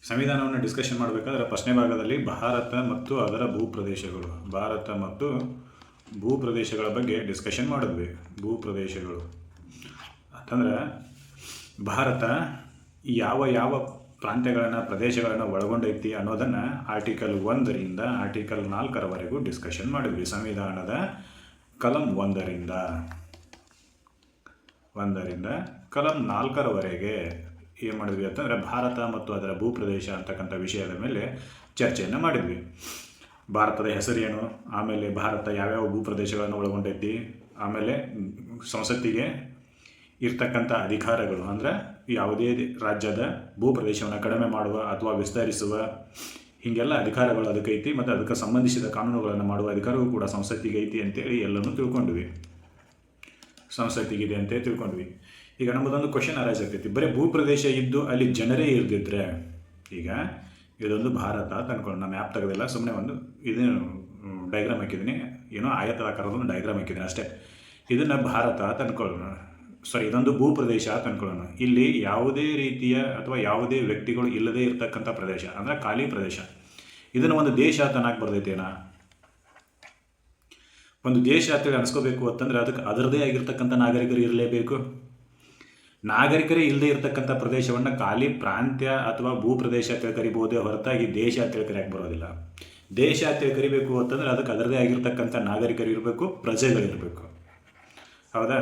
ಸಂವಿಧಾನವನ್ನು ಡಿಸ್ಕಷನ್ ಮಾಡಬೇಕಾದ್ರೆ ಪ್ರಶ್ನೆ ಭಾಗದಲ್ಲಿ ಭಾರತ ಮತ್ತು ಅದರ ಭೂಪ್ರದೇಶಗಳ ಬಗ್ಗೆ ಡಿಸ್ಕಷನ್ ಮಾಡಿದ್ವಿ. ಭೂಪ್ರದೇಶಗಳು ಅಂತಂದ್ರೆ ಭಾರತ ಯಾವ ಯಾವ ಪ್ರಾಂತ್ಯಗಳನ್ನು ಪ್ರದೇಶಗಳನ್ನು ಒಳಗೊಂಡೈತಿ ಅನ್ನೋದನ್ನು ಆರ್ಟಿಕಲ್ 1ರಿಂದ ಆರ್ಟಿಕಲ್ 4ರವರೆಗೂ ಡಿಸ್ಕಷನ್ ಮಾಡಿದ್ವಿ. ಸಂವಿಧಾನದ ಕಲಂ 1ರಿಂದ ಕಲಂ 4ರವರೆಗೆ ಏನು ಮಾಡಿದ್ವಿ ಅಂತಂದರೆ ಭಾರತ ಮತ್ತು ಅದರ ಭೂಪ್ರದೇಶ ಅಂತಕ್ಕಂಥ ವಿಷಯದ ಮೇಲೆ ಚರ್ಚೆಯನ್ನು ಮಾಡಿದ್ವಿ. ಭಾರತದ ಹೆಸರೇನು, ಆಮೇಲೆ ಭಾರತ ಯಾವ್ಯಾವ ಭೂಪ್ರದೇಶಗಳನ್ನು ಒಳಗೊಂಡೈತಿ, ಆಮೇಲೆ ಸಂಸತ್ತಿಗೆ ಇರ್ತಕ್ಕಂಥ ಅಧಿಕಾರಗಳು ಅಂದರೆ ಯಾವುದೇ ರಾಜ್ಯದ ಭೂಪ್ರದೇಶವನ್ನು ಕಡಿಮೆ ಮಾಡುವ ಅಥವಾ ವಿಸ್ತರಿಸುವ ಹೀಗೆಲ್ಲ ಅಧಿಕಾರಗಳು ಅದಕ್ಕೈತಿ, ಮತ್ತು ಅದಕ್ಕೆ ಸಂಬಂಧಿಸಿದ ಕಾನೂನುಗಳನ್ನು ಮಾಡುವ ಅಧಿಕಾರವೂ ಕೂಡ ಸಂಸತ್ತಿಗೆ ಐತಿ ಅಂತೇಳಿ ಎಲ್ಲನೂ ತಿಳ್ಕೊಂಡ್ವಿ. ಸಂಸತ್ತಿಗಿದೆ ಅಂತೇಳಿ ತಿಳ್ಕೊಂಡ್ವಿ. ಈಗ ನಮ್ಮದೊಂದು ಕ್ವಶನ್ ಅರೈಸ್ ಆಗ್ತೈತಿ, ಬರೀ ಭೂಪ್ರದೇಶ ಇದ್ದು ಅಲ್ಲಿ ಜನರೇ ಇರ್ದಿದ್ರೆ, ಈಗ ಇದೊಂದು ಭಾರತ ಅಂತ ಅನ್ಕೊಳ್ಳೋಣ, ನಾನು ಮ್ಯಾಪ್ ತೆಗೆದಿಲ್ಲ, ಸುಮ್ಮನೆ ಒಂದು ಇದು ಡೈಗ್ರಾಮ್ ಹಾಕಿದ್ದೀನಿ, ಏನೋ ಆಯತಾಕಾರದ ಡೈಗ್ರಾಮ್ ಹಾಕಿದ್ದೀನಿ ಅಷ್ಟೇ. ಇದನ್ನು ಭಾರತ ಅಂತ ಅನ್ಕೊಳ್ಳೋಣ, ಇದೊಂದು ಭೂಪ್ರದೇಶ ಅಂತ ಅನ್ಕೊಳ್ಳೋಣ. ಇಲ್ಲಿ ಯಾವುದೇ ರೀತಿಯ ಅಥವಾ ಯಾವುದೇ ವ್ಯಕ್ತಿಗಳು ಇಲ್ಲದೇ ಇರತಕ್ಕಂಥ ಪ್ರದೇಶ ಅಂದರೆ ಖಾಲಿ ಪ್ರದೇಶ. ಇದನ್ನು ಒಂದು ದೇಶ ಅಂತ ಅನ್ನಕ್ಕೆ ಬರ್ತೈತೇನಾ? ಒಂದು ದೇಶ ಅಂತೇಳಿ ಅನ್ಸ್ಕೋಬೇಕು ಅಂತಂದರೆ ಅದಕ್ಕೆ ಅದರದೇ ಆಗಿರ್ತಕ್ಕಂಥ ನಾಗರಿಕರು ಇರಲೇಬೇಕು. ನಾಗರಿಕರೇ ಇಲ್ಲದೆ ಇರತಕ್ಕಂಥ ಪ್ರದೇಶವನ್ನು ಖಾಲಿ ಪ್ರಾಂತ್ಯ ಅಥವಾ ಭೂಪ್ರದೇಶ ಅಂತೇಳಿ ಕರಿಬಹುದೇ ಹೊರತಾಗಿ ದೇಶ ಅಂತೇಳಿ ಕರೆಯಕ್ಕೆ ಬರೋದಿಲ್ಲ. ದೇಶ ಅಂತೇಳಿ ಕರಿಬೇಕು ಅಂತಂದರೆ ಅದಕ್ಕೆ ಅದರದೇ ಆಗಿರ್ತಕ್ಕಂಥ ನಾಗರಿಕರು ಇರಬೇಕು, ಪ್ರಜೆಗಳಿರಬೇಕು. ಹೌದಾ?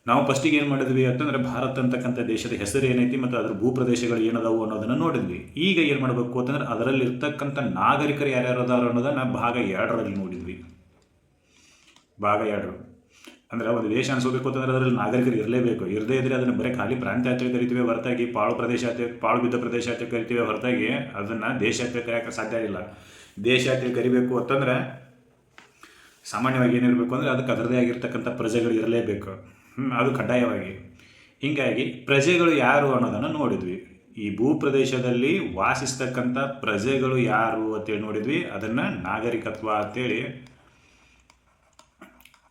ನಾವು ಫಸ್ಟಿಗೆ ಏನು ಮಾಡಿದ್ವಿ ಅಂತಂದರೆ ಭಾರತ ಅಂತಕ್ಕಂಥ ದೇಶದ ಹೆಸರು ಏನೈತಿ ಮತ್ತು ಅದರ ಭೂಪ್ರದೇಶಗಳು ಏನದಾವು ಅನ್ನೋದನ್ನು ನೋಡಿದ್ವಿ. ಈಗ ಏನು ಮಾಡಬೇಕು ಅಂತಂದರೆ ಅದರಲ್ಲಿ ಇರ್ತಕ್ಕಂಥ ನಾಗರಿಕರು ಯಾರ್ಯಾರು ಅದಾರು ಅನ್ನೋದನ್ನು ಭಾಗ 2ರಲ್ಲಿ ನೋಡಿದ್ವಿ. ಭಾಗ 2 ಅಂದರೆ ಒಂದು ದೇಶ ಅನ್ಸೋಬೇಕು ಅಂತಂದರೆ ಅದರಲ್ಲಿ ನಾಗರಿಕರು ಇರಲೇಬೇಕು. ಇರದೇ ಇದ್ದರೆ ಅದನ್ನು ಬರೀ ಖಾಲಿ ಪ್ರಾಂತ್ಯ ಅಂತೇಳಿ ಕರಿತೀವಿ ಹೊರತಾಗಿ ಪಾಳು ಬಿದ್ದ ಪ್ರದೇಶ ಅಂತೇಳಿ ಕರಿತೀವಿ ಹೊರತಾಗಿ ಅದನ್ನು ದೇಶ ಅಂತೇಳಿ ಕರೆಯೋಕ್ಕೆ ಸಾಧ್ಯ ಇಲ್ಲ. ದೇಶ ಅಂತೇಳಿ ಕರಿಬೇಕು ಅಂತಂದರೆ ಸಾಮಾನ್ಯವಾಗಿ ಏನಿರಬೇಕು ಅಂದರೆ ಅದಕ್ಕೆ ಅದರದೇ ಆಗಿರ್ತಕ್ಕಂಥ ಪ್ರಜೆಗಳು ಇರಲೇಬೇಕು. ಅದು ಕಡ್ಡಾಯವಾಗಿ. ಹೀಗಾಗಿ ಪ್ರಜೆಗಳು ಯಾರು ಅನ್ನೋದನ್ನು ನೋಡಿದ್ವಿ. ಈ ಭೂಪ್ರದೇಶದಲ್ಲಿ ವಾಸಿಸ್ತಕ್ಕಂಥ ಪ್ರಜೆಗಳು ಯಾರು ಅಂತೇಳಿ ನೋಡಿದ್ವಿ. ಅದನ್ನು ನಾಗರಿಕತ್ವ ಅಂತೇಳಿ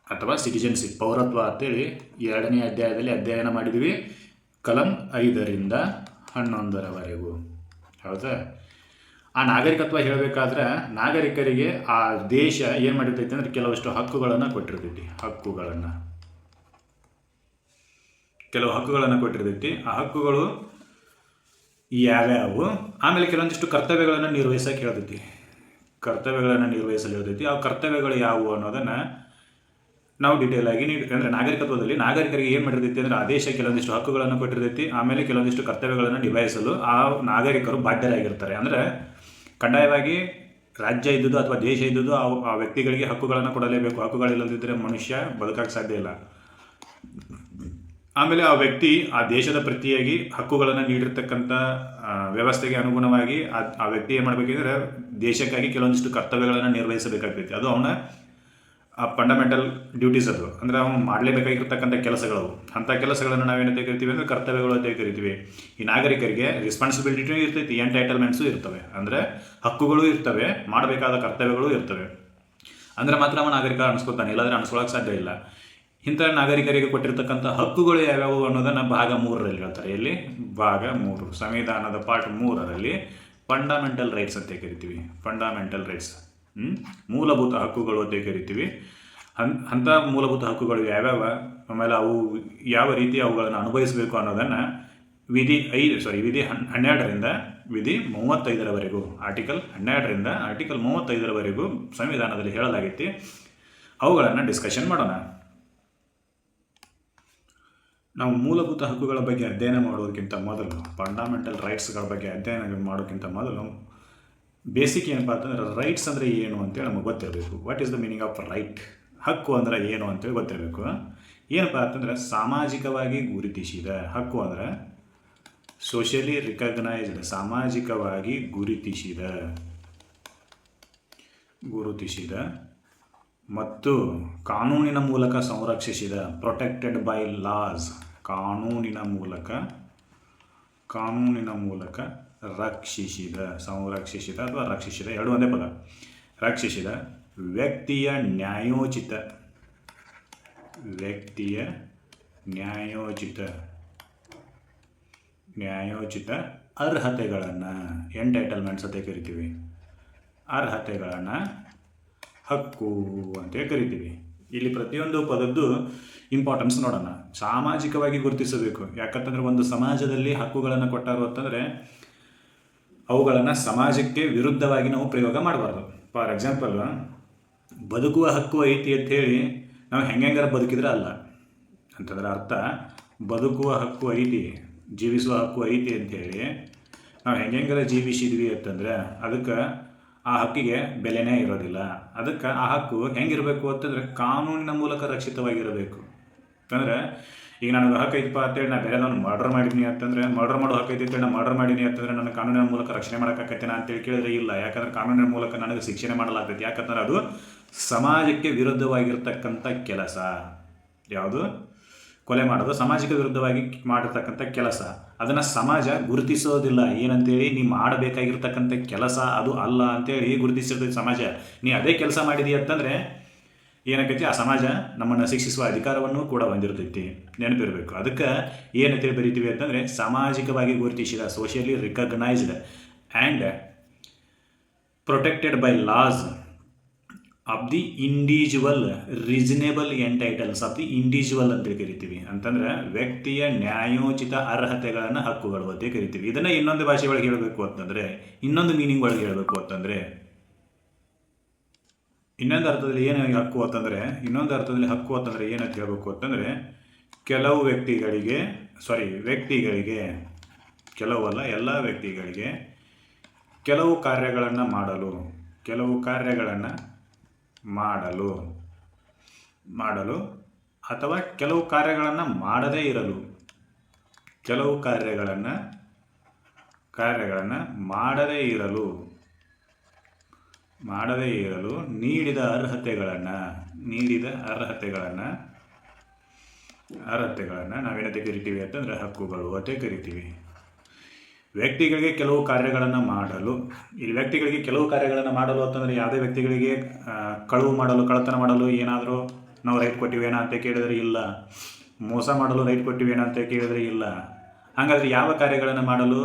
ಅಥವಾ ಸಿಟಿಜನ್ಶಿಪ್, ಪೌರತ್ವ ಅಂತೇಳಿ 2ನೇ ಅಧ್ಯಾಯದಲ್ಲಿ ಅಧ್ಯಯನ ಮಾಡಿದ್ವಿ, ಕಲಂ 5ರಿಂದ 11ರವರೆಗೂ. ಹೌದಾ? ಆ ನಾಗರಿಕತ್ವ ಹೇಳಬೇಕಾದ್ರೆ ನಾಗರಿಕರಿಗೆ ಆ ದೇಶ ಏನು ಮಾಡಿರ್ತೈತಿ ಅಂದರೆ ಕೆಲವಷ್ಟು ಹಕ್ಕುಗಳನ್ನು ಕೊಟ್ಟಿರ್ತೈತಿ. ಕೆಲವು ಹಕ್ಕುಗಳನ್ನು ಕೊಟ್ಟಿರ್ತೈತಿ. ಆ ಹಕ್ಕುಗಳು ಯಾವ್ಯಾವು, ಆಮೇಲೆ ಕೆಲವೊಂದಿಷ್ಟು ಕರ್ತವ್ಯಗಳನ್ನು ನಿರ್ವಹಿಸೋಕೆ ಹೇಳ್ತೈತಿ. ಆ ಕರ್ತವ್ಯಗಳು ಯಾವುವು ಅನ್ನೋದನ್ನು ನಾವು ಡೀಟೇಲ್ ಆಗಿ ಅಂದರೆ ನಾಗರಿಕತ್ವದಲ್ಲಿ ನಾಗರಿಕರಿಗೆ ಏನು ಮಾಡಿರ್ತೈತಿ ಅಂದರೆ ಆ ದೇಶ ಕೆಲವೊಂದಿಷ್ಟು ಹಕ್ಕುಗಳನ್ನು ಕೊಟ್ಟಿರ್ತೈತಿ, ಆಮೇಲೆ ಕೆಲವೊಂದಿಷ್ಟು ಕರ್ತವ್ಯಗಳನ್ನು ನಿಭಾಯಿಸಲು ಆ ನಾಗರಿಕರು ಬಾಧ್ಯರಾಗಿರ್ತಾರೆ. ಅಂದರೆ ಕಡ್ಡಾಯವಾಗಿ ರಾಜ್ಯ ಇದ್ದುದು ಅಥವಾ ದೇಶ ಇದ್ದುದು ಆ ವ್ಯಕ್ತಿಗಳಿಗೆ ಹಕ್ಕುಗಳನ್ನು ಕೊಡಲೇಬೇಕು. ಹಕ್ಕುಗಳಿಲ್ಲದಿದ್ದರೆ ಮನುಷ್ಯ ಬದುಕಕ್ಕೆ ಸಾಧ್ಯ ಇಲ್ಲ. ಆಮೇಲೆ ಆ ವ್ಯಕ್ತಿ ಆ ದೇಶದ ಪ್ರತಿಯಾಗಿ ಹಕ್ಕುಗಳನ್ನು ನೀಡಿರ್ತಕ್ಕಂಥ ವ್ಯವಸ್ಥೆಗೆ ಅನುಗುಣವಾಗಿ ಆ ವ್ಯಕ್ತಿ ಏನು ಮಾಡಬೇಕಂದ್ರೆ ದೇಶಕ್ಕಾಗಿ ಕೆಲವೊಂದಿಷ್ಟು ಕರ್ತವ್ಯಗಳನ್ನು ನಿರ್ವಹಿಸಬೇಕಾಗ್ತೈತಿ. ಅದು ಅವನ ಫಂಡಮೆಂಟಲ್ ಡ್ಯೂಟೀಸ್. ಅದು ಅಂದರೆ ಅವನು ಮಾಡಲೇಬೇಕಾಗಿರ್ತಕ್ಕಂಥ ಕೆಲಸಗಳು. ಅಂಥ ಕೆಲಸಗಳನ್ನು ನಾವೇನಂತ ಕರಿತೀವಿ ಅಂದರೆ ಕರ್ತವ್ಯಗಳು ಅಂತ ಕರಿತೀವಿ. ಈ ನಾಗರಿಕರಿಗೆ ರೆಸ್ಪಾನ್ಸಿಬಿಲಿಟಿನೂ ಇರ್ತೈತಿ, ಎಂಟೈಟಲ್ಮೆಂಟ್ಸು ಇರ್ತವೆ. ಅಂದರೆ ಹಕ್ಕುಗಳು ಇರ್ತವೆ, ಮಾಡಬೇಕಾದ ಕರ್ತವ್ಯಗಳು ಇರ್ತವೆ. ಅಂದರೆ ಮಾತ್ರ ಅವನು ನಾಗರಿಕ ಅನಿಸ್ಕೊತಾನೆ, ಇಲ್ಲಾಂದರೆ ಅನಿಸ್ಕೊಳ್ಳೋಕೆ ಸಾಧ್ಯ ಇಲ್ಲ. ಇಂಥ ನಾಗರಿಕರಿಗೆ ಕೊಟ್ಟಿರ್ತಕ್ಕಂಥ ಹಕ್ಕುಗಳು ಯಾವ್ಯಾವು ಅನ್ನೋದನ್ನು ಭಾಗ 3ರಲ್ಲಿ ಹೇಳ್ತಾರೆ. ಇಲ್ಲಿ ಭಾಗ 3 ಸಂವಿಧಾನದ ಪಾರ್ಟ್ 3ರಲ್ಲಿ ಫಂಡಮೆಂಟಲ್ ರೈಟ್ಸ್ ಅಂತ ಕರಿತೀವಿ. ಫಂಡಮೆಂಟಲ್ ರೈಟ್ಸ್ ಮೂಲಭೂತ ಹಕ್ಕುಗಳು ಅಂತ ಕರಿತೀವಿ. ಅಂಥ ಮೂಲಭೂತ ಹಕ್ಕುಗಳು ಯಾವ್ಯಾವ, ಆಮೇಲೆ ಅವು ಯಾವ ರೀತಿ ಅವುಗಳನ್ನು ಅನುಭವಿಸಬೇಕು ಅನ್ನೋದನ್ನು ವಿಧಿ 12ರಿಂದ ವಿಧಿ 35ರವರೆಗೂ, ಆರ್ಟಿಕಲ್ 12ರಿಂದ ಆರ್ಟಿಕಲ್ 35ರವರೆಗೂ ಸಂವಿಧಾನದಲ್ಲಿ ಹೇಳಲಾಗೈತಿ. ಅವುಗಳನ್ನು ಡಿಸ್ಕಷನ್ ಮಾಡೋಣ. ನಾವು ಮೂಲಭೂತ ಹಕ್ಕುಗಳ ಬಗ್ಗೆ ಅಧ್ಯಯನ ಮಾಡೋದಕ್ಕಿಂತ ಮೊದಲು, ಫಂಡಮೆಂಟಲ್ ರೈಟ್ಸ್ಗಳ ಬಗ್ಗೆ ಅಧ್ಯಯನ ಮಾಡೋಕ್ಕಿಂತ ಮೊದಲು ಬೇಸಿಕ್ ಏನಪ್ಪ ಅಂತಂದರೆ ರೈಟ್ಸ್ ಅಂದರೆ ಏನು ಅಂತೇಳಿ ನಮಗೆ ಗೊತ್ತಿರಬೇಕು. What is the meaning of right? ಹಕ್ಕು ಅಂದರೆ ಏನು ಅಂತೇಳಿ ಗೊತ್ತಿರಬೇಕು. ಏನಪ್ಪ ಅಂತಂದರೆ ಸಾಮಾಜಿಕವಾಗಿ ಗುರುತಿಸಿದ ಹಕ್ಕು ಅಂದರೆ ಸೋಷಿಯಲಿ ರಿಕಗ್ನೈಸ್ಡ್, ಸಾಮಾಜಿಕವಾಗಿ ಗುರುತಿಸಿದ ಮತ್ತು ಕಾನೂನಿನ ಮೂಲಕ ಸಂರಕ್ಷಿಸಿದ, ಪ್ರೊಟೆಕ್ಟೆಡ್ ಬೈ ಲಾಸ್, ಕಾನೂನಿನ ಮೂಲಕ ರಕ್ಷಿಸಿದ, ಸಂರಕ್ಷಿಸಿದ ಅಥವಾ ರಕ್ಷಿಸಿದ ಎರಡು ಒಂದೇ ಪದ, ರಕ್ಷಿಸಿದ ವ್ಯಕ್ತಿಯ ನ್ಯಾಯೋಚಿತ ನ್ಯಾಯೋಚಿತ ಅರ್ಹತೆಗಳನ್ನು ಎಂಟೈಟಲ್ಮೆಂಟ್ಸ್ ಅಂತ ಕರಿತೀವಿ. ಅರ್ಹತೆಗಳನ್ನು ಹಕ್ಕು ಅಂತ ಕರಿತೀವಿ. ಇಲ್ಲಿ ಪ್ರತಿಯೊಂದು ಪದದ್ದು ಇಂಪಾರ್ಟೆನ್ಸ್ ನೋಡೋಣ. ಸಾಮಾಜಿಕವಾಗಿ ಗುರುತಿಸಬೇಕು. ಯಾಕಂತಂದರೆ ಒಂದು ಸಮಾಜದಲ್ಲಿ ಹಕ್ಕುಗಳನ್ನು ಕೊಟ್ಟಾರು ಅಂತಂದರೆ ಅವುಗಳನ್ನು ಸಮಾಜಕ್ಕೆ ವಿರುದ್ಧವಾಗಿ ನಾವು ಪ್ರಯೋಗ ಮಾಡಬಾರ್ದು. ಫಾರ್ ಎಕ್ಸಾಂಪಲ್, ಬದುಕುವ ಹಕ್ಕು ಐತಿ ಅಂಥೇಳಿ ನಾವು ಹೆಂಗಾರ ಬದುಕಿದ್ರೆ ಅಲ್ಲ ಅಂತಂದ್ರೆ ಅರ್ಥ. ಬದುಕುವ ಹಕ್ಕು ಐತಿ, ಜೀವಿಸುವ ಹಕ್ಕು ಐತಿ ಅಂಥೇಳಿ ನಾವು ಹೆಂಗಾರ ಜೀವಿಸಿದ್ವಿ ಅಂತಂದರೆ ಅದಕ್ಕೆ ಆ ಹಕ್ಕಿಗೆ ಬೆಲೆನೇ ಇರೋದಿಲ್ಲ. ಅದಕ್ಕೆ ಆ ಹಕ್ಕು ಹೆಂಗಿರಬೇಕು ಅಂತಂದರೆ ಕಾನೂನಿನ ಮೂಲಕ ರಕ್ಷಿತವಾಗಿರಬೇಕು. ಯಾಕಂದರೆ ಈಗ ನನಗೆ ಹಕ್ಕು ಐತಪ್ಪ ಅಂತೇಳಿ ನಾನು ಬೇರೆದವ್ನು ಮರ್ಡರ್ ಮಾಡಿದ್ದೀನಿ ಅಂತಂದರೆ, ಮರ್ಡರ್ ಮಾಡೋ ಹಕ್ಕು ಐತಿ ಅಂತೇಳಿ ನಾನು ಮರ್ಡರ್ ಮಾಡೀನಿ ಅಂತಂದರೆ ನನ್ನ ಕಾನೂನಿನ ಮೂಲಕ ರಕ್ಷಣೆ ಮಾಡೋಕ್ಕಾಗತ್ತೇನ ಅಂತೇಳಿ ಕೇಳಿದ್ರೆ ಇಲ್ಲ. ಯಾಕಂದರೆ ಕಾನೂನಿನ ಮೂಲಕ ನನಗೆ ಶಿಕ್ಷೆ ಮಾಡಲಾಗ್ತೈತಿ. ಯಾಕಂದ್ರೆ ಅದು ಸಮಾಜಕ್ಕೆ ವಿರುದ್ಧವಾಗಿರ್ತಕ್ಕಂಥ ಕೆಲಸ. ಯಾವುದು? ಕೊಲೆ ಮಾಡೋದು ಸಮಾಜಕ್ಕೆ ವಿರುದ್ಧವಾಗಿ ಮಾಡಿರ್ತಕ್ಕಂಥ ಕೆಲಸ. ಅದನ್ನು ಸಮಾಜ ಗುರುತಿಸೋದಿಲ್ಲ. ಏನಂತೇಳಿ ನೀ ಮಾಡಬೇಕಾಗಿರ್ತಕ್ಕಂಥ ಕೆಲಸ ಅದು ಅಲ್ಲ ಅಂತೇಳಿ ಗುರುತಿಸಿರ್ತೈತಿ ಸಮಾಜ. ನೀ ಅದೇ ಕೆಲಸ ಮಾಡಿದಿ ಅಂತಂದರೆ ಏನಾಕೈತಿ, ಆ ಸಮಾಜ ನಮ್ಮನ್ನು ಶಿಕ್ಷಿಸುವ ಅಧಿಕಾರವನ್ನು ಕೂಡ ಹೊಂದಿರ್ತೈತಿ. ನೆನಪಿರಬೇಕು. ಅದಕ್ಕೆ ಏನಂತೇಳಿ ಬರಿತೀವಿ ಅಂತಂದರೆ ಸಾಮಾಜಿಕವಾಗಿ ಗುರುತಿಸಿದ, socially recognised and protected by laws of the individual reasonable entitles of the individual ಅಂತೇಳಿ ಕರಿತೀವಿ. ಅಂತಂದ್ರೆ ವ್ಯಕ್ತಿಯ ನ್ಯಾಯೋಚಿತ ಅರ್ಹತೆಗಳನ್ನು ಹಕ್ಕುಗಳು ಅಂತ ಕರಿತೀವಿ. ಇದನ್ನು ಇನ್ನೊಂದು ಭಾಷೆ ಒಳಗೆ ಹೇಳಬೇಕು ಅಂತಂದರೆ, ಇನ್ನೊಂದು ಮೀನಿಂಗ್ ಒಳಗೆ ಹೇಳಬೇಕು ಅಂತಂದರೆ, ಇನ್ನೊಂದು ಅರ್ಥದಲ್ಲಿ ಏನು ಹಕ್ಕು ಅಂತಂದರೆ, ಇನ್ನೊಂದು ಅರ್ಥದಲ್ಲಿ ಹಕ್ಕು ಅಂತಂದರೆ ಏನಂತ ಹೇಳಬೇಕು ಅಂತಂದರೆ, ಕೆಲವು ವ್ಯಕ್ತಿಗಳಿಗೆ ಕೆಲವಲ್ಲ ಎಲ್ಲ ವ್ಯಕ್ತಿಗಳಿಗೆ ಕೆಲವು ಕಾರ್ಯಗಳನ್ನು ಮಾಡಲು ಅಥವಾ ಕೆಲವು ಕಾರ್ಯಗಳನ್ನು ಮಾಡದೇ ಇರಲು ನೀಡಿದ ಅರ್ಹತೆಗಳನ್ನು ನಾವೇನಂತ ಕರಿತೀವಿ ಅಂತಂದರೆ ಹಕ್ಕುಗಳು ಅಂತ ಕರಿತೀವಿ. ವ್ಯಕ್ತಿಗಳಿಗೆ ಕೆಲವು ಕಾರ್ಯಗಳನ್ನು ಮಾಡಲು, ಇಲ್ಲಿ ವ್ಯಕ್ತಿಗಳಿಗೆ ಕೆಲವು ಕಾರ್ಯಗಳನ್ನು ಮಾಡಲು ಅಂತಂದರೆ ಯಾವುದೇ ವ್ಯಕ್ತಿಗಳಿಗೆ ಕಳ್ಳತನ ಮಾಡಲು ಏನಾದರೂ ನಾವು ರೈಟ್ ಕೊಟ್ಟಿವೇನೋ ಅಂತ ಕೇಳಿದರೆ ಇಲ್ಲ. ಮೋಸ ಮಾಡಲು ರೈಟ್ ಕೊಟ್ಟಿವೇನೋ ಅಂತ ಕೇಳಿದರೆ ಇಲ್ಲ. ಹಾಗಾದರೆ ಯಾವ ಕಾರ್ಯಗಳನ್ನು ಮಾಡಲು?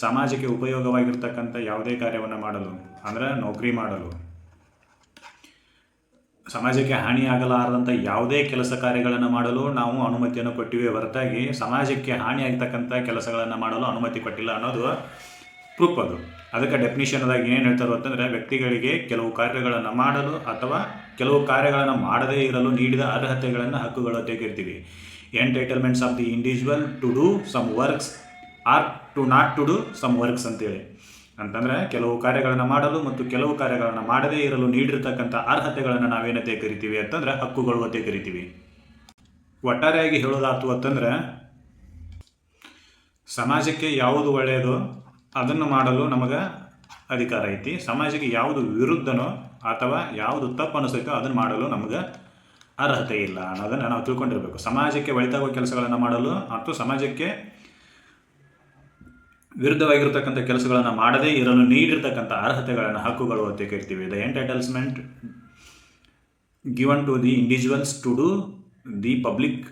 ಸಮಾಜಕ್ಕೆ ಉಪಯೋಗವಾಗಿರ್ತಕ್ಕಂಥ ಯಾವುದೇ ಕಾರ್ಯವನ್ನು ಮಾಡಲು, ಅಂದರೆ ನೌಕರಿ ಮಾಡಲು, ಸಮಾಜಕ್ಕೆ ಹಾನಿಯಾಗಲಾರದಂಥ ಯಾವುದೇ ಕೆಲಸ ಕಾರ್ಯಗಳನ್ನು ಮಾಡಲು ನಾವು ಅನುಮತಿಯನ್ನು ಕೊಟ್ಟಿವೆ ಹೊರತಾಗಿ ಸಮಾಜಕ್ಕೆ ಹಾನಿಯಾಗತಕ್ಕಂಥ ಕೆಲಸಗಳನ್ನು ಮಾಡಲು ಅನುಮತಿ ಕೊಟ್ಟಿಲ್ಲ ಅನ್ನೋದು ಪ್ರೂಫ್. ಅದಕ್ಕೆ ಡೆಫಿನಿಷನ್ದಾಗಿ ಏನು ಹೇಳ್ತಾರೆ ಅಂತಂದರೆ, ವ್ಯಕ್ತಿಗಳಿಗೆ ಕೆಲವು ಕಾರ್ಯಗಳನ್ನು ಮಾಡಲು ಅಥವಾ ಕೆಲವು ಕಾರ್ಯಗಳನ್ನು ಮಾಡದೇ ಇರಲು ನೀಡಿದ ಅರ್ಹತೆಗಳನ್ನು ಹಕ್ಕುಗಳು ಅಂತ ಕರಿತೀವಿ. Entitlements of the individual to do some works or to not to do some works ಅಂತೇಳಿ. ಅಂತಂದರೆ ಕೆಲವು ಕಾರ್ಯಗಳನ್ನು ಮಾಡಲು ಮತ್ತು ಕೆಲವು ಕಾರ್ಯಗಳನ್ನು ಮಾಡದೇ ಇರಲು ನೀಡಿರ್ತಕ್ಕಂಥ ಅರ್ಹತೆಗಳನ್ನು ನಾವೇನಂತೆ ಕರಿತೀವಿ ಅಂತಂದರೆ ಹಕ್ಕುಗಳು ಅಂತ ಕರಿತೀವಿ. ಒಟ್ಟಾರೆಯಾಗಿ ಹೇಳೋದಾಯ್ತು ಅಂತಂದರೆ, ಸಮಾಜಕ್ಕೆ ಯಾವುದು ಒಳ್ಳೆಯದೋ ಅದನ್ನು ಮಾಡಲು ನಮಗೆ ಅಧಿಕಾರ ಐತಿ. ಸಮಾಜಕ್ಕೆ ಯಾವುದು ವಿರುದ್ಧನೋ ಅಥವಾ ಯಾವುದು ತಪ್ಪು ಅನಿಸ್ತೈತೋ ಅದನ್ನು ಮಾಡಲು ನಮಗೆ ಅರ್ಹತೆ ಇಲ್ಲ ಅನ್ನೋದನ್ನು ನಾವು ತಿಳ್ಕೊಂಡಿರಬೇಕು. ಸಮಾಜಕ್ಕೆ ಒಳಿತಾಗುವ ಕೆಲಸಗಳನ್ನು ಮಾಡಲು ಮತ್ತು ಸಮಾಜಕ್ಕೆ ವಿರುದ್ಧವಾಗಿರ್ತಕ್ಕಂಥ ಕೆಲಸಗಳನ್ನು ಮಾಡದೇ ಇರಲು ನೀಡಿರ್ತಕ್ಕಂಥ ಅರ್ಹತೆಗಳನ್ನು ಹಕ್ಕುಗಳು ಅಂತ ಕರಿತೀವಿ. The entitlement given to the individuals to do the public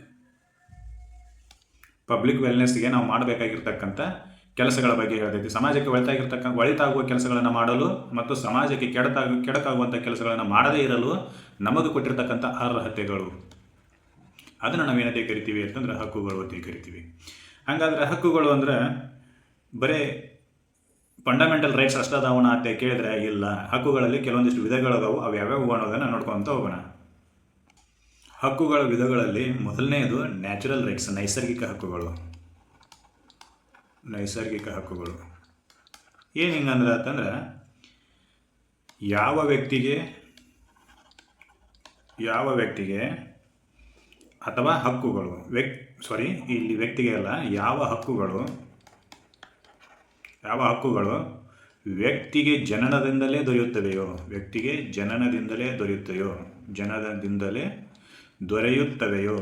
ವೆಲ್ನೆಸ್ಗೆ ನಾವು ಮಾಡಬೇಕಾಗಿರ್ತಕ್ಕಂಥ ಕೆಲಸಗಳ ಬಗ್ಗೆ ಹೇಳ್ತೈತಿ. ಸಮಾಜಕ್ಕೆ ಒಳಿತಾಗುವ ಕೆಲಸಗಳನ್ನು ಮಾಡಲು ಮತ್ತು ಸಮಾಜಕ್ಕೆ ಕೆಡಕಾಗುವಂಥ ಕೆಲಸಗಳನ್ನು ಮಾಡದೇ ಇರಲು ನಮಗೆ ಕೊಟ್ಟಿರ್ತಕ್ಕಂಥ ಅರ್ಹತೆಗಳು, ಅದನ್ನು ನಾವೇನಂತ ಕರಿತೀವಿ ಅಂತಂದ್ರೆ ಹಕ್ಕುಗಳು ಅಂತ ಕರಿತೀವಿ. ಹಾಗಾದರೆ ಹಕ್ಕುಗಳು ಅಂದರೆ ಬರೀ ಫಂಡಮೆಂಟಲ್ ರೈಟ್ಸ್ ಅಷ್ಟು ಅದಾವಣ ಅಂತ ಕೇಳಿದ್ರೆ ಇಲ್ಲ. ಹಕ್ಕುಗಳಲ್ಲಿ ಕೆಲವೊಂದಿಷ್ಟು ವಿಧಗಳದಾವು. ಅವು ಯಾವ್ಯಾವ ಅನ್ನೋದನ್ನು ನೋಡ್ಕೊತ ಹೋಗೋಣ. ಹಕ್ಕುಗಳ ವಿಧಗಳಲ್ಲಿ ಮೊದಲನೆಯದು ನ್ಯಾಚುರಲ್ ರೈಟ್ಸ್, ನೈಸರ್ಗಿಕ ಹಕ್ಕುಗಳು. ಏನು ಹಿಂಗಂದ್ರೆ ಅಂತಂದ್ರೆ, ಯಾವ ವ್ಯಕ್ತಿಗೆ ಅಥವಾ ಹಕ್ಕುಗಳು ಇಲ್ಲಿ ವ್ಯಕ್ತಿಗೆ ಅಲ್ಲ, ಯಾವ ಹಕ್ಕುಗಳು ವ್ಯಕ್ತಿಗೆ ಜನನದಿಂದಲೇ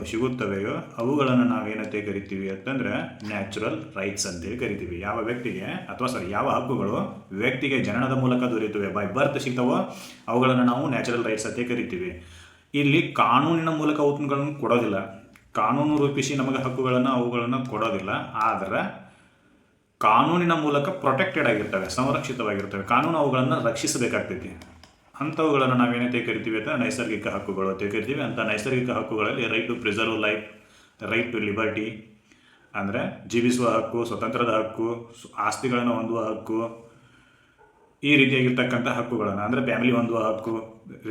ಸಿಗುತ್ತವೆಯೋ ಅವುಗಳನ್ನು ನಾವೇನಂತೆ ಕರಿತೀವಿ ಅಂತಂದ್ರೆ ನ್ಯಾಚುರಲ್ ರೈಟ್ಸ್ ಅಂತೇಳಿ ಕರಿತೀವಿ. ಯಾವ ಹಕ್ಕುಗಳು ವ್ಯಕ್ತಿಗೆ ಜನನದ ಮೂಲಕ ದೊರೆಯುತ್ತವೆ, ಬೈ ಬರ್ತ್ ಸಿಗ್ತವೋ ಅವುಗಳನ್ನು ನಾವು ನ್ಯಾಚುರಲ್ ರೈಟ್ಸ್ ಅಂತ ಕರಿತೀವಿ. ಇಲ್ಲಿ ಕಾನೂನಿನ ಮೂಲಕ ಅವುಗಳನ್ನು ಕೊಡೋದಿಲ್ಲ. ಕಾನೂನು ರೂಪಿಸಿ ನಮಗೆ ಅವುಗಳನ್ನು ಕೊಡೋದಿಲ್ಲ. ಆದರೆ ಕಾನೂನಿನ ಮೂಲಕ ಪ್ರೊಟೆಕ್ಟೆಡ್ ಆಗಿರ್ತವೆ, ಸಂರಕ್ಷಿತವಾಗಿರ್ತವೆ. ಕಾನೂನು ಅವುಗಳನ್ನು ರಕ್ಷಿಸಬೇಕಾಗ್ತೈತಿ. ಅಂಥವುಗಳನ್ನು ನಾವೇನಂತ ಕರಿತೀವಿ ಅಂತ ನೈಸರ್ಗಿಕ ಹಕ್ಕುಗಳು ಅಂತ ಕರಿತೀವಿ. ಅಂಥ ನೈಸರ್ಗಿಕ ಹಕ್ಕುಗಳಲ್ಲಿ right to preserve life, right to liberty ಅಂದರೆ ಜೀವಿಸುವ ಹಕ್ಕು, ಸ್ವತಂತ್ರದ ಹಕ್ಕು, ಆಸ್ತಿಗಳನ್ನು ಹೊಂದುವ ಹಕ್ಕು, ಈ ರೀತಿಯಾಗಿರ್ತಕ್ಕಂಥ ಹಕ್ಕುಗಳನ್ನು ಅಂದರೆ ಫ್ಯಾಮಿಲಿ ಹೊಂದುವ ಹಕ್ಕು,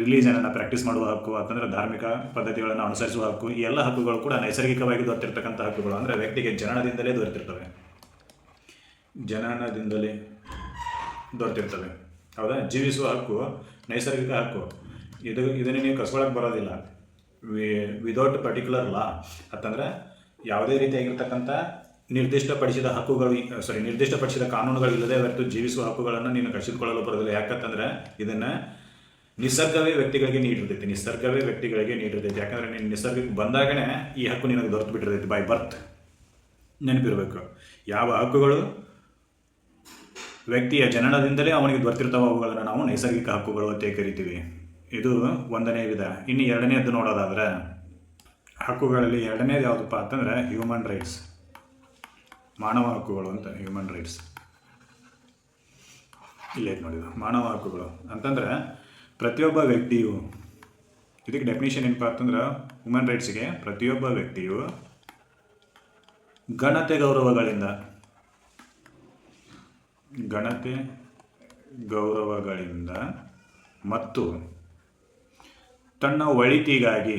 ರಿಲಿಜನನ್ನು ಪ್ರಾಕ್ಟೀಸ್ ಮಾಡುವ ಹಕ್ಕು, ಅಂತಂದರೆ ಧಾರ್ಮಿಕ ಪದ್ಧತಿಗಳನ್ನು ಅನುಸರಿಸುವ ಹಕ್ಕು, ಈ ಎಲ್ಲ ಹಕ್ಕುಗಳು ಕೂಡ ನೈಸರ್ಗಿಕವಾಗಿ ದೊರೆತಿರ್ತಕ್ಕಂಥ ಹಕ್ಕುಗಳು. ಅಂದರೆ ವ್ಯಕ್ತಿಗೆ ಜನನದಿಂದಲೇ ದೊರೆತಿರ್ತವೆ, ಜನನದಿಂದಲೇ ದೊರೆತಿರ್ತವೆ. ಹೌದಾ? ಜೀವಿಸುವ ಹಕ್ಕು ನೈಸರ್ಗಿಕ ಹಕ್ಕು. ಇದನ್ನು ನೀವು ಕಸ್ಕೊಳ್ಳೋಕೆ ಬರೋದಿಲ್ಲ ವಿದೌಟ್ ಪರ್ಟಿಕ್ಯುಲರ್ ಲಾ. ಅಂತಂದರೆ ಯಾವುದೇ ರೀತಿಯಾಗಿರ್ತಕ್ಕಂಥ ನಿರ್ದಿಷ್ಟಪಡಿಸಿದ ಕಾನೂನುಗಳಿಲ್ಲದೆ ಹೊರತು ಜೀವಿಸುವ ಹಕ್ಕುಗಳನ್ನು ನೀನು ಕಸಿದುಕೊಳ್ಳಲು ಬರೋದಿಲ್ಲ. ಯಾಕಂತಂದರೆ ಇದನ್ನು ನಿಸರ್ಗವೇ ವ್ಯಕ್ತಿಗಳಿಗೆ ನೀಡಿರ್ತೈತಿ. ಯಾಕಂದರೆ ನೀನು ನಿಸರ್ಗಕ್ಕೆ ಬಂದಾಗನೇ ಈ ಹಕ್ಕು ನಿನಗೆ ದೊರೆತು ಬಿಟ್ಟಿರ್ತೈತಿ ಬೈ ಬರ್ತ್. ನೆನಪಿರಬೇಕು, ಯಾವ ಹಕ್ಕುಗಳು ವ್ಯಕ್ತಿಯ ಜನನದಿಂದಲೇ ಅವನಿಗೆ ದೊರೆತಿರ್ತಾವೆ ಅವುಗಳನ್ನು ನಾವು ನೈಸರ್ಗಿಕ ಹಕ್ಕುಗಳು ಅಂತ ಕರಿತೀವಿ. ಇದು ಒಂದನೇ ವಿಧ. ಇನ್ನು ಎರಡನೇದು ನೋಡೋದಾದರೆ ಹಕ್ಕುಗಳಲ್ಲಿ ಎರಡನೇದು ಯಾವುದಪ್ಪ ಅಂತಂದರೆ ಹ್ಯೂಮನ್ ರೈಟ್ಸ್, ಮಾನವ ಹಕ್ಕುಗಳು ಅಂತ. ಹ್ಯೂಮನ್ ರೈಟ್ಸ್ ಇಲ್ಲೇ ನೋಡಿದ್ರು. ಮಾನವ ಹಕ್ಕುಗಳು ಅಂತಂದರೆ ಪ್ರತಿಯೊಬ್ಬ ವ್ಯಕ್ತಿಯು, ಇದಕ್ಕೆ ಡೆಫಿನಿಷನ್ ಏನಪ್ಪ ಅಂತಂದ್ರೆ ಹ್ಯೂಮನ್ ರೈಟ್ಸ್ಗೆ ಪ್ರತಿಯೊಬ್ಬ ವ್ಯಕ್ತಿಯು ಘನತೆ ಗೌರವಗಳಿಂದ ಮತ್ತು ತನ್ನ ಒಳಿತಿಗಾಗಿ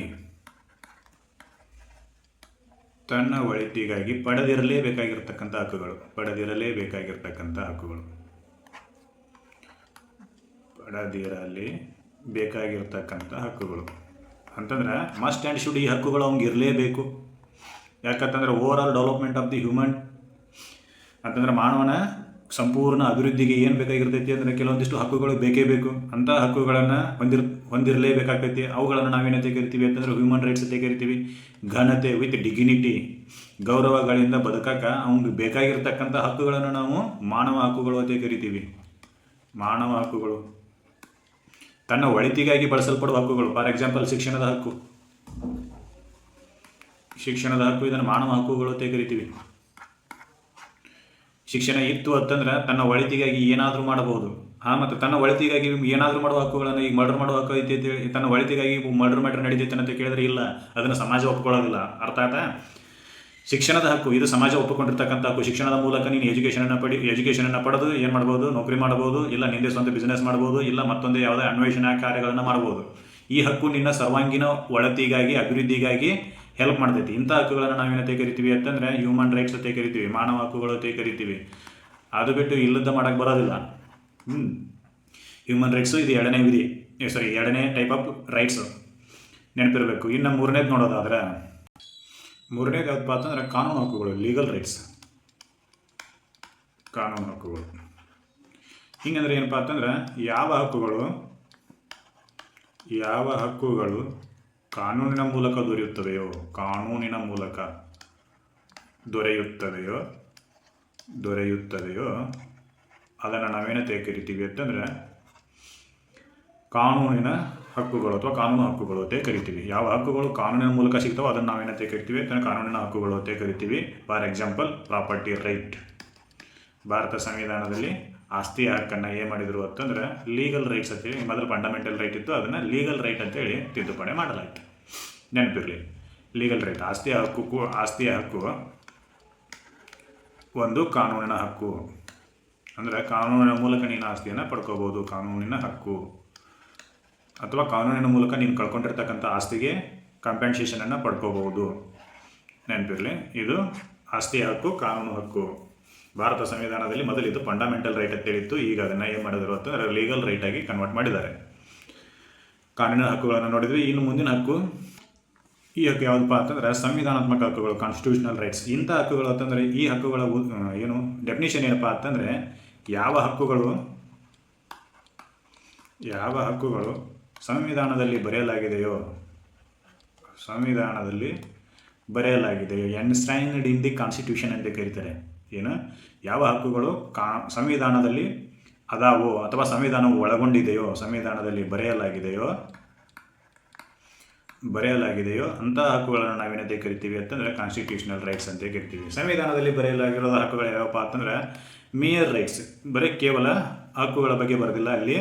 ಪಡೆದಿರಲೇಬೇಕಾಗಿರ್ತಕ್ಕಂಥ ಹಕ್ಕುಗಳು ಅಂತಂದ್ರೆ ಮಸ್ಟ್ ಆ್ಯಂಡ್ ಶುಡ್. ಈ ಹಕ್ಕುಗಳು ಅವ್ನಿಗೆ ಇರಲೇಬೇಕು. ಯಾಕಂತಂದ್ರೆ over all development of the human ಅಂತಂದ್ರೆ ಮಾನವನ ಸಂಪೂರ್ಣ ಅಭಿವೃದ್ಧಿಗೆ ಏನು ಬೇಕಾಗಿರ್ತೈತಿ ಅಂದರೆ ಕೆಲವೊಂದಿಷ್ಟು ಹಕ್ಕುಗಳು ಬೇಕೇ ಬೇಕು. ಅಂಥ ಹಕ್ಕುಗಳನ್ನು ಹೊಂದಿರಲೇಬೇಕಾಗ್ತೈತಿ. ಅವುಗಳನ್ನು ನಾವೇನಂತ ಕರಿತೀವಿ ಅಂತಂದ್ರೆ ಹ್ಯೂಮನ್ ರೈಟ್ಸ್ ಅಂತ ಕರಿತೀವಿ. ಘನತೆ ವಿತ್ ಡಿಗ್ನಿಟಿ, ಗೌರವಗಳಿಂದ ಬದುಕಕ್ಕೆ ಅವ್ನಿಗೆ ಬೇಕಾಗಿರ್ತಕ್ಕಂಥ ಹಕ್ಕುಗಳನ್ನು ನಾವು ಮಾನವ ಹಕ್ಕುಗಳು ಅಂತ ಕರಿತೀವಿ. ಮಾನವ ಹಕ್ಕುಗಳು ತನ್ನ ಒಳಿತಿಗಾಗಿ ಬಳಸಲ್ಪಡುವ ಹಕ್ಕುಗಳು. ಫಾರ್ ಎಕ್ಸಾಂಪಲ್ ಶಿಕ್ಷಣದ ಹಕ್ಕು, ಇದನ್ನು ಮಾನವ ಹಕ್ಕುಗಳು ಅಂತ ಕರಿತೀವಿ. ಶಿಕ್ಷಣ ಇತ್ತು ಅಂತಂದ್ರೆ ತನ್ನ ಒಳಿತಿಗಾಗಿ ಏನಾದರೂ ಮಾಡಬಹುದು. ಮತ್ತು ತನ್ನ ಒಳಿತಿಗಾಗಿ ಏನಾದರೂ ಮಾಡುವ ಹಕ್ಕುಗಳನ್ನು, ಈಗ ಮರ್ಡರ್ ಮಾಡುವ ಹಕ್ಕು ಐತಿ ಅಂತೇಳಿ ತನ್ನ ಒಳಿತಿಗಾಗಿ ಮರ್ಡರ್ ನಡೀತೈತೆ ಅಂತ ಕೇಳಿದ್ರೆ ಇಲ್ಲ, ಅದನ್ನು ಸಮಾಜ ಒಪ್ಕೊಳ್ಳೋದಿಲ್ಲ. ಅರ್ಥ ಆಯ್ತಾ? ಶಿಕ್ಷಣದ ಹಕ್ಕು ಇದು ಸಮಾಜ ಒಪ್ಪಿಕೊಂಡಿರ್ತಕ್ಕಂಥ ಹಕ್ಕು. ಶಿಕ್ಷಣದ ಮೂಲಕ ನೀನು ಎಜುಕೇಷನನ್ನು ಪಡೆದು ಏನು ಮಾಡ್ಬೋದು, ನೌಕರಿ ಮಾಡ್ಬೋದು, ಇಲ್ಲ ನಿಂದೆ ಸ್ವಂತ ಬಿಸ್ನೆಸ್ ಮಾಡ್ಬೋದು, ಇಲ್ಲ ಮತ್ತೊಂದು ಯಾವುದೇ ಅನ್ವೇಷಣಾ ಕಾರ್ಯಗಳನ್ನು ಮಾಡ್ಬೋದು. ಈ ಹಕ್ಕು ನಿನ್ನ ಸರ್ವಾಂಗೀಣ ಒಳತಿಗಾಗಿ, ಅಭಿವೃದ್ಧಿಗಾಗಿ ಹೆಲ್ಪ್ ಮಾಡ್ತೈತಿ. ಇಂಥ ಹಕ್ಕುಗಳನ್ನು ನಾವೇನಂತ ಕರಿತೀವಿ ಅಂತಂದರೆ ಹ್ಯೂಮನ್ ರೈಟ್ಸ್ ಅಂತ ಕರಿತೀವಿ, ಮಾನವ ಹಕ್ಕುಗಳು ಅಂತ ಕರಿತೀವಿ. ಅದು ಬಿಟ್ಟು ಇಲ್ಲದ ಮಾಡೋಕ್ಕೆ ಬರೋದಿಲ್ಲ. ಹ್ಯೂಮನ್ ರೈಟ್ಸು ಇದು ಎರಡನೇ ಟೈಪ್ ಆಫ್ ರೈಟ್ಸು ನೆನಪಿರಬೇಕು. ಇನ್ನು ಮೂರನೇದು ನೋಡೋದಾದರೆ, ಮೂರನೇದು ಯಾವುದಪ್ಪ ಅಂತಂದರೆ ಕಾನೂನು ಹಕ್ಕುಗಳು, ಲೀಗಲ್ ರೈಟ್ಸ್. ಕಾನೂನು ಹಕ್ಕುಗಳು ಹಿಂಗಂದ್ರೆ ಏನಪ್ಪ ಅಂತಂದ್ರೆ ಯಾವ ಹಕ್ಕುಗಳು ಕಾನೂನಿನ ಮೂಲಕ ದೊರೆಯುತ್ತವೆಯೋ ಅದನ್ನು ನಾವೇನಂತ ಕರಿತೀವಿ ಅಂತಂದರೆ ಕಾನೂನಿನ ಹಕ್ಕುಗಳು ಅಥವಾ ಕಾನೂನು ಹಕ್ಕುಗಳು ಅಂತ ಕರಿತೀವಿ. ಯಾವ ಹಕ್ಕುಗಳು ಕಾನೂನಿನ ಮೂಲಕ ಸಿಗ್ತಾವೋ ಅದನ್ನು ನಾವೇನಂತ ಕರಿತೀವಿ ಅಂತಂದರೆ ಕಾನೂನಿನ ಹಕ್ಕುಗಳು ಅಂತ ಕರಿತೀವಿ. For example property right. Bharat ಸಂವಿಧಾನದಲ್ಲಿ ಆಸ್ತಿಯ ಹಕ್ಕನ್ನು ಏನು ಮಾಡಿದರು ಅಂತಂದರೆ ಲೀಗಲ್ ರೈಟ್ಸ್ ಅಂತೇಳಿ, ಮೊದಲು ಫಂಡಮೆಂಟಲ್ ರೈಟ್ ಇತ್ತು, ಅದನ್ನು ಲೀಗಲ್ ರೈಟ್ ಅಂತೇಳಿ ತಿದ್ದುಪಡಿ ಮಾಡಲಾಯಿತು. ನೆನಪಿರಲಿ, ಲೀಗಲ್ ರೈಟ್ ಆಸ್ತಿಯ ಹಕ್ಕು ಒಂದು ಕಾನೂನಿನ ಹಕ್ಕು. ಅಂದರೆ ಕಾನೂನಿನ ಮೂಲಕ ನೀನು ಆಸ್ತಿಯನ್ನು ಪಡ್ಕೋಬೋದು. ಕಾನೂನಿನ ಹಕ್ಕು ಅಥವಾ ಕಾನೂನಿನ ಮೂಲಕ ನೀನು ಕಳ್ಕೊಂಡಿರ್ತಕ್ಕಂಥ ಆಸ್ತಿಗೆ ಕಾಂಪೆನ್ಸೇಷನನ್ನು ಪಡ್ಕೋಬಹುದು. ನೆನಪಿರಲಿ, ಇದು ಆಸ್ತಿಯ ಹಕ್ಕು, ಕಾನೂನು ಹಕ್ಕು. ಭಾರತ ಸಂವಿಧಾನದಲ್ಲಿ ಮೊದಲಿದ್ದು ಫಂಡಮೆಂಟಲ್ ರೈಟ್ ಅಂತ ಹೇಳಿತ್ತು. ಈಗ ಅದನ್ನು ಏನು ಮಾಡಿದ್ರು ಅಂತಂದರೆ ಲೀಗಲ್ ರೈಟಾಗಿ ಕನ್ವರ್ಟ್ ಮಾಡಿದ್ದಾರೆ. ಕಾನೂನಿನ ಹಕ್ಕುಗಳನ್ನು ನೋಡಿದ್ವಿ. ಇನ್ನು ಮುಂದಿನ ಹಕ್ಕು, ಈ ಹಕ್ಕು ಯಾವುದಪ್ಪ ಅಂತಂದರೆ ಸಂವಿಧಾನಾತ್ಮಕ ಹಕ್ಕುಗಳು, ಕಾನ್ಸ್ಟಿಟ್ಯೂಷನಲ್ ರೈಟ್ಸ್. ಇಂಥ ಹಕ್ಕುಗಳು ಅಂತಂದರೆ ಈ ಹಕ್ಕುಗಳ ಏನು ಡೆಫಿನಿಷನ್ ಏನಪ್ಪ ಅಂತಂದರೆ ಯಾವ ಹಕ್ಕುಗಳು ಸಂವಿಧಾನದಲ್ಲಿ ಬರೆಯಲಾಗಿದೆಯೋ ಎನ್ಸ್ಟ್ರೈನ್ಡ್ ಇನ್ ದಿ ಕಾನ್ಸ್ಟಿಟ್ಯೂಷನ್ ಅಂತ ಕರೀತಾರೆ. ಏನು ಯಾವ ಹಕ್ಕುಗಳು ಸಂವಿಧಾನದಲ್ಲಿ ಅದಾವೋ ಅಥವಾ ಸಂವಿಧಾನವು ಒಳಗೊಂಡಿದೆಯೋ, ಸಂವಿಧಾನದಲ್ಲಿ ಬರೆಯಲಾಗಿದೆಯೋ ಬರೆಯಲಾಗಿದೆಯೋ ಅಂಥ ಹಕ್ಕುಗಳನ್ನು ನಾವೇನಂತ ಕರಿತೀವಿ ಅಂತಂದರೆ ಕಾನ್ಸ್ಟಿಟ್ಯೂಷನಲ್ ರೈಟ್ಸ್ ಅಂತ ಕರಿತೀವಿ. ಸಂವಿಧಾನದಲ್ಲಿ ಬರೆಯಲಾಗಿರೋ ಹಕ್ಕುಗಳು ಯಾವಪ್ಪ ಅಂತಂದರೆ ಮೇಯರ್ ರೈಟ್ಸ್, ಬರೀ ಕೇವಲ ಹಕ್ಕುಗಳ ಬಗ್ಗೆ ಬರೋದಿಲ್ಲ, ಅಲ್ಲಿ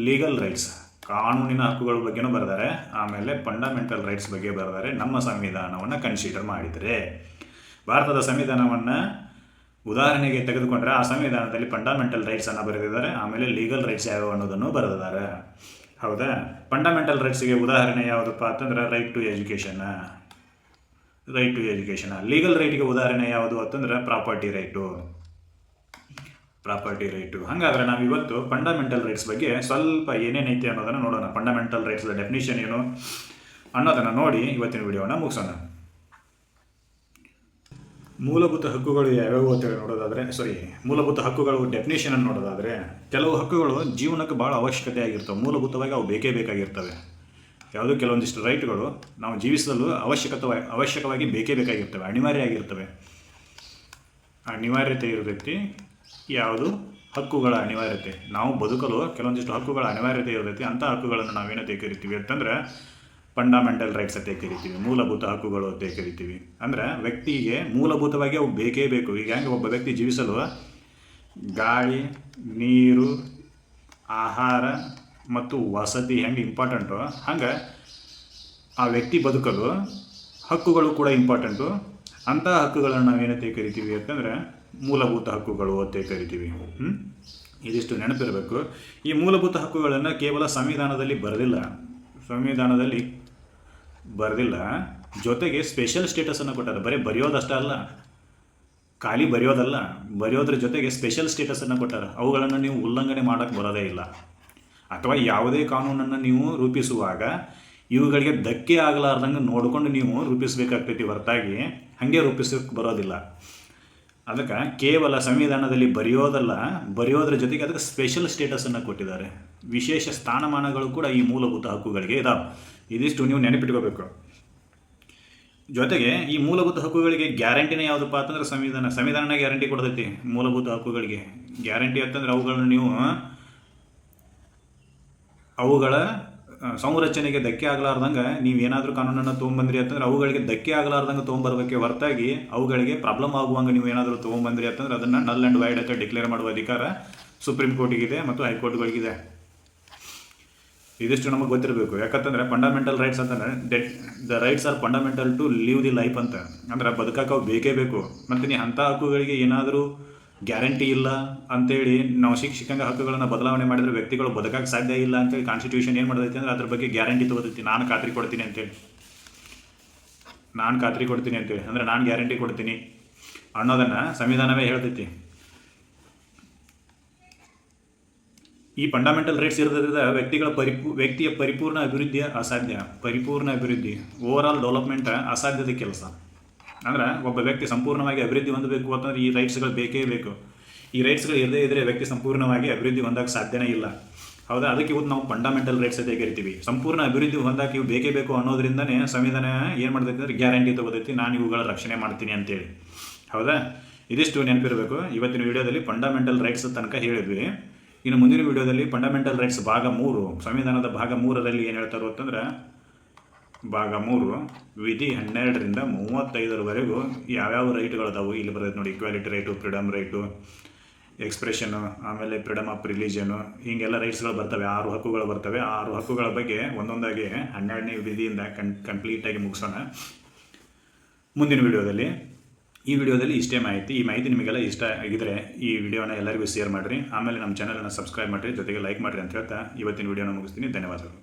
ಲೀಗಲ್ ರೈಟ್ಸ್ ಕಾನೂನಿನ ಹಕ್ಕುಗಳ ಬಗ್ಗೆನೂ ಬರೆದಾರೆ, ಆಮೇಲೆ ಫಂಡಮೆಂಟಲ್ ರೈಟ್ಸ್ ಬಗ್ಗೆ ಬರೆದಾರೆ. ನಮ್ಮ ಸಂವಿಧಾನವನ್ನು ಕನ್ಸಿಡರ್ ಮಾಡಿದರೆ ಭಾರತದ ಸಂವಿಧಾನವನ್ನು ಉದಾಹರಣೆಗೆ ತೆಗೆದುಕೊಂಡ್ರೆ ಆ ಸಂವಿಧಾನದಲ್ಲಿ ಫಂಡಮೆಂಟಲ್ ರೈಟ್ಸನ್ನು ಬರೆದಿದ್ದಾರೆ, ಆಮೇಲೆ ಲೀಗಲ್ ರೈಟ್ಸ್ ಯಾವ್ಯಾವ ಅನ್ನೋದನ್ನು ಬರೆದಿದ್ದಾರೆ. ಹೌದಾ? ಫಂಡಮೆಂಟಲ್ ರೈಟ್ಸ್ಗೆ ಉದಾಹರಣೆ ಯಾವುದಪ್ಪ ಅಂತಂದ್ರೆ ರೈಟ್ ಟು ಎಜುಕೇಷನ್. ಲೀಗಲ್ ರೈಟ್ಗೆ ಉದಾಹರಣೆ ಯಾವುದು ಅಂತಂದ್ರೆ ಪ್ರಾಪರ್ಟಿ ರೈಟು. ಹಾಗಾದ್ರೆ ನಾವು ಇವತ್ತು ಫಂಡಮೆಂಟಲ್ ರೈಟ್ಸ್ ಬಗ್ಗೆ ಸ್ವಲ್ಪ ಏನೇನೈತೆ ಅನ್ನೋದನ್ನು ನೋಡೋಣ. ಫಂಡಮೆಂಟಲ್ ರೈಟ್ಸ್ ಡೆಫಿನಿಷನ್ ಏನು ಅನ್ನೋದನ್ನು ನೋಡಿ ಇವತ್ತಿನ ವಿಡಿಯೋನ ಮುಗಿಸೋಣ. ಮೂಲಭೂತ ಹಕ್ಕುಗಳು ಯಾವ್ಯಾವು ಅಂತೇಳಿ ಮೂಲಭೂತ ಹಕ್ಕುಗಳು ಡೆಫಿನೇಷನ್ ಅನ್ನು ನೋಡೋದಾದರೆ, ಕೆಲವು ಹಕ್ಕುಗಳು ಜೀವನಕ್ಕೆ ಭಾಳ ಅವಶ್ಯಕತೆ ಆಗಿರ್ತವೆ, ಮೂಲಭೂತವಾಗಿ ಅವು ಬೇಕೇ ಬೇಕಾಗಿರ್ತವೆ. ಯಾವುದೋ ಕೆಲವೊಂದಿಷ್ಟು ರೈಟ್ಗಳು ನಾವು ಜೀವಿಸಲು ಅವಶ್ಯಕವಾಗಿ ಬೇಕೇ ಬೇಕಾಗಿರ್ತವೆ, ಅನಿವಾರ್ಯ ಆಗಿರ್ತವೆ. ಅನಿವಾರ್ಯತೆ ಇರತೈತಿ ಯಾವುದು? ಹಕ್ಕುಗಳ ಅನಿವಾರ್ಯತೆ. ನಾವು ಬದುಕಲು ಕೆಲವೊಂದಿಷ್ಟು ಹಕ್ಕುಗಳ ಅನಿವಾರ್ಯತೆ ಇರತೈತಿ. ಅಂಥ ಹಕ್ಕುಗಳನ್ನು ನಾವೇನಂತ ಕರಿತೀವಿ ಅಂತಂದ್ರೆ ಫಂಡಮೆಂಟಲ್ ರೈಟ್ಸ್ ಅಂತ ಕರಿತೀವಿ, ಮೂಲಭೂತ ಹಕ್ಕುಗಳು ಅಂತ ಕರಿತೀವಿ. ಅಂದರೆ ವ್ಯಕ್ತಿಗೆ ಮೂಲಭೂತವಾಗಿ ಅವು ಬೇಕೇ ಬೇಕು. ಈಗ ಹೆಂಗೆ ಒಬ್ಬ ವ್ಯಕ್ತಿ ಜೀವಿಸಲು ಗಾಳಿ, ನೀರು, ಆಹಾರ ಮತ್ತು ವಸತಿ ಹೆಂಗೆ ಇಂಪಾರ್ಟೆಂಟು, ಹಂಗೆ ಆ ವ್ಯಕ್ತಿ ಬದುಕಲು ಹಕ್ಕುಗಳು ಕೂಡ ಇಂಪಾರ್ಟೆಂಟು. ಅಂಥ ಹಕ್ಕುಗಳನ್ನು ನಾವೇನಂತ ಕರಿತೀವಿ ಅಂತಂದರೆ ಮೂಲಭೂತ ಹಕ್ಕುಗಳು ಅಂತ ಕರಿತೀವಿ. ಇದಿಷ್ಟು ನೆನಪಿರಬೇಕು. ಈ ಮೂಲಭೂತ ಹಕ್ಕುಗಳನ್ನು ಕೇವಲ ಸಂವಿಧಾನದಲ್ಲಿ ಬರೆದಿಲ್ಲ, ಜೊತೆಗೆ ಸ್ಪೆಷಲ್ ಸ್ಟೇಟಸನ್ನು ಕೊಟ್ಟಾರೆ. ಬರೀ ಬರೆಯೋದಷ್ಟೇ ಅಲ್ಲ, ಖಾಲಿ ಬರೆಯೋದ್ರ ಜೊತೆಗೆ ಸ್ಪೆಷಲ್ ಸ್ಟೇಟಸನ್ನು ಕೊಟ್ಟಾರೆ. ಅವುಗಳನ್ನು ನೀವು ಉಲ್ಲಂಘನೆ ಮಾಡೋಕ್ಕೆ ಬರೋದೇ ಇಲ್ಲ. ಅಥವಾ ಯಾವುದೇ ಕಾನೂನನ್ನು ನೀವು ರೂಪಿಸುವಾಗ ಇವುಗಳಿಗೆ ಧಕ್ಕೆ ಆಗಲಾರ್ದಂಗೆ ನೋಡಿಕೊಂಡು ನೀವು ರೂಪಿಸಬೇಕಾಗ್ತೈತಿ, ಹೊರತಾಗಿ ಹಾಗೆ ರೂಪಿಸೋಕ್ಕೆ ಬರೋದಿಲ್ಲ. ಅದಕ್ಕೆ ಕೇವಲ ಸಂವಿಧಾನದಲ್ಲಿ ಬರೆಯೋದ್ರ ಜೊತೆಗೆ ಅದಕ್ಕೆ ಸ್ಪೆಷಲ್ ಸ್ಟೇಟಸನ್ನು ಕೊಟ್ಟಿದ್ದಾರೆ. ವಿಶೇಷ ಸ್ಥಾನಮಾನಗಳು ಕೂಡ ಈ ಮೂಲಭೂತ ಹಕ್ಕುಗಳಿಗೆ ಇದಾವೆ. ಇದಿಷ್ಟು ನೀವು ನೆನಪಿಟ್ಕೋಬೇಕು. ಜೊತೆಗೆ ಈ ಮೂಲಭೂತ ಹಕ್ಕುಗಳಿಗೆ ಗ್ಯಾರಂಟಿನೇ ಯಾವುದಪ್ಪ ಅಂತಂದ್ರೆ ಸಂವಿಧಾನ ಗ್ಯಾರಂಟಿ ಕೊಡ್ತೈತಿ. ಮೂಲಭೂತ ಹಕ್ಕುಗಳಿಗೆ ಗ್ಯಾರಂಟಿ ಅಂತಂದ್ರೆ ಅವುಗಳ ಸಂರಚನೆಗೆ ಧಕ್ಕೆ ಆಗಲಾರ್ದಂಗೆ ನೀವೇನಾದರೂ ಕಾನೂನನ್ನು ತೊಗೊಂಬಂದ್ರಿ ಅಂತಂದ್ರೆ ಅವುಗಳಿಗೆ ಧಕ್ಕೆ ಆಗಲಾರ್ದಂಗೆ ತೊಗೊಂಬರ್ಬೇಕೆ ಹೊರತಾಗಿ ಅವುಗಳಿಗೆ ಪ್ರಾಬ್ಲಮ್ ಆಗುವಂಗೆ ನೀವು ಏನಾದರೂ ತೊಗೊಂಬಂದ್ರಿ ಅಂತಂದ್ರೆ ಅದನ್ನು ನಲ್ ಆ್ಯಂಡ್ ವೈಡ್ ಅಂತ ಡಿಕ್ಲೇರ್ ಮಾಡುವ ಅಧಿಕಾರ ಸುಪ್ರೀಂ ಕೋರ್ಟಿಗಿದೆ ಮತ್ತು ಹೈಕೋರ್ಟ್ಗಳಿಗಿದೆ. ಇದಿಷ್ಟು ನಮಗೆ ಗೊತ್ತಿರಬೇಕು. ಯಾಕಂತಂದರೆ ಫಂಡಮೆಂಟಲ್ ರೈಟ್ಸ್ ಅಂತಂದರೆ the rights are fundamental to live the life ಅಂತ. ಅಂದ್ರೆ ಬದುಕಕ್ಕೆ ಅವು ಬೇಕೇ ಬೇಕು. ಮತ್ತು ನೀವು ಅಂಥ ಹಕ್ಕುಗಳಿಗೆ ಏನಾದರೂ ಗ್ಯಾರಂಟಿ ಇಲ್ಲ ಅಂತೇಳಿ ನಾವು ಶಿಕ್ಷಕಂಗೆ ಹಕ್ಕುಗಳನ್ನು ಬದಲಾವಣೆ ಮಾಡಿದರೆ ವ್ಯಕ್ತಿಗಳು ಬದುಕಕ್ಕೆ ಸಾಧ್ಯ ಇಲ್ಲ ಅಂತೇಳಿ ಕಾನ್ಸ್ಟಿಟ್ಯೂಷನ್ ಏನು ಮಾಡ್ತೈತಿ ಅಂದರೆ ಅದ್ರ ಬಗ್ಗೆ ಗ್ಯಾರಂಟಿ ತೊಗೋತೈತಿ. ನಾನು ಖಾತ್ರಿ ಕೊಡ್ತೀನಿ ಅಂತೇಳಿ ಅಂದರೆ ನಾನು ಗ್ಯಾರಂಟಿ ಕೊಡ್ತೀನಿ ಅನ್ನೋದನ್ನು ಸಂವಿಧಾನವೇ ಹೇಳ್ತೈತಿ. ಈ ಫಂಡಮೆಂಟಲ್ ರೈಟ್ಸ್ ಇರೋದ್ರಿಂದ ವ್ಯಕ್ತಿಯ ಪರಿಪೂರ್ಣ ಅಭಿವೃದ್ಧಿ ಓವರ್ ಆಲ್ ಡೆವಲಪ್ಮೆಂಟ್ ಅಸಾಧ್ಯದ ಕೆಲಸ. ಅಂದ್ರೆ ಒಬ್ಬ ವ್ಯಕ್ತಿ ಸಂಪೂರ್ಣವಾಗಿ ಅಭಿವೃದ್ಧಿ ಹೊಂದಬೇಕು ಅಂತಂದ್ರೆ ಈ ರೈಟ್ಸ್ಗಳು ಬೇಕೇ ಬೇಕು. ಈ ರೈಟ್ಸ್ಗಳು ಇರದೇ ಇದ್ದರೆ ವ್ಯಕ್ತಿ ಸಂಪೂರ್ಣವಾಗಿ ಅಭಿವೃದ್ಧಿ ಹೊಂದಕ್ಕೆ ಸಾಧ್ಯನೇ ಇಲ್ಲ. ಹೌದಾ? ಅದಕ್ಕೆ ಇವತ್ತು ನಾವು ಫಂಡಮೆಂಟಲ್ ರೈಟ್ಸ್ ಅಂತ ಕರಿತೀವಿ. ಸಂಪೂರ್ಣ ಅಭಿವೃದ್ಧಿ ಹೊಂದಕ್ಕೆ ಇವು ಬೇಕೇ ಬೇಕು ಅನ್ನೋದ್ರಿಂದನೇ ಸಂವಿಧಾನ ಏನು ಮಾಡ್ತೈತಿ ಅಂದರೆ ಗ್ಯಾರಂಟಿ ತಗೋತೈತಿ, ನಾನು ಇವುಗಳ ರಕ್ಷಣೆ ಮಾಡ್ತೀನಿ ಅಂತೇಳಿ. ಹೌದಾ? ಇದಿಷ್ಟು ನೆನಪಿರಬೇಕು. ಇವತ್ತಿನ ವಿಡಿಯೋದಲ್ಲಿ ಫಂಡಮೆಂಟಲ್ ರೈಟ್ಸ್ ತನಕ ಹೇಳಿದ್ವಿ. ಇನ್ನು ಮುಂದಿನ ವಿಡಿಯೋದಲ್ಲಿ ಫಂಡಮೆಂಟಲ್ ರೈಟ್ಸ್ ಭಾಗ 3, ಸಂವಿಧಾನದ ಭಾಗ 3ರಲ್ಲಿ ಏನು ಹೇಳ್ತಾರೋ ಅಂತಂದ್ರೆ ಭಾಗ 3 ವಿಧಿ 12ರಿಂದ 35ರವರೆಗೂ ಯಾವ್ಯಾವ ರೈಟ್ಗಳದಾವು ಇಲ್ಲಿ ಬರ್ತೈತೆ ನೋಡಿ. Equality right, freedom right, expression, ಆಮೇಲೆ ಫ್ರೀಡಮ್ ಆಫ್ ರಿಲಿಜನು, ಹೀಗೆಲ್ಲ ರೈಟ್ಸ್ಗಳು ಬರ್ತವೆ. 6 ಹಕ್ಕುಗಳು ಬರ್ತವೆ. 6 ಹಕ್ಕುಗಳ ಬಗ್ಗೆ ಒಂದೊಂದಾಗಿ 12ನೇ ವಿಧಿಯಿಂದ ಕಂಪ್ಲೀಟಾಗಿ ಮುಗಿಸೋಣ ಮುಂದಿನ ವಿಡಿಯೋದಲ್ಲಿ. ಈ ವಿಡಿಯೋದಲ್ಲಿ ಇಷ್ಟೇ ಮಾಹಿತಿ. ಈ ಮಾಹಿತಿ ನಿಮಗೆಲ್ಲ ಇಷ್ಟ ಆಗಿದ್ರೆ ಈ ವಿಡಿಯೋನ ಎಲ್ಲರಿಗೂ ಶೇರ್ ಮಾಡಿರಿ. ಆಮೇಲೆ ನಮ್ಮ ಚಾನಲನ್ನು ಸಬ್ಸ್ಕ್ರೈಬ್ ಮಾಡಿರಿ, ಜೊತೆಗೆ ಲೈಕ್ ಮಾಡಿರಿ ಅಂತ ಹೇಳ್ತಾ ಇವತ್ತಿನ ವಿಡಿಯೋನ ಮುಗಿಸ್ತೀನಿ. ಧನ್ಯವಾದಗಳು.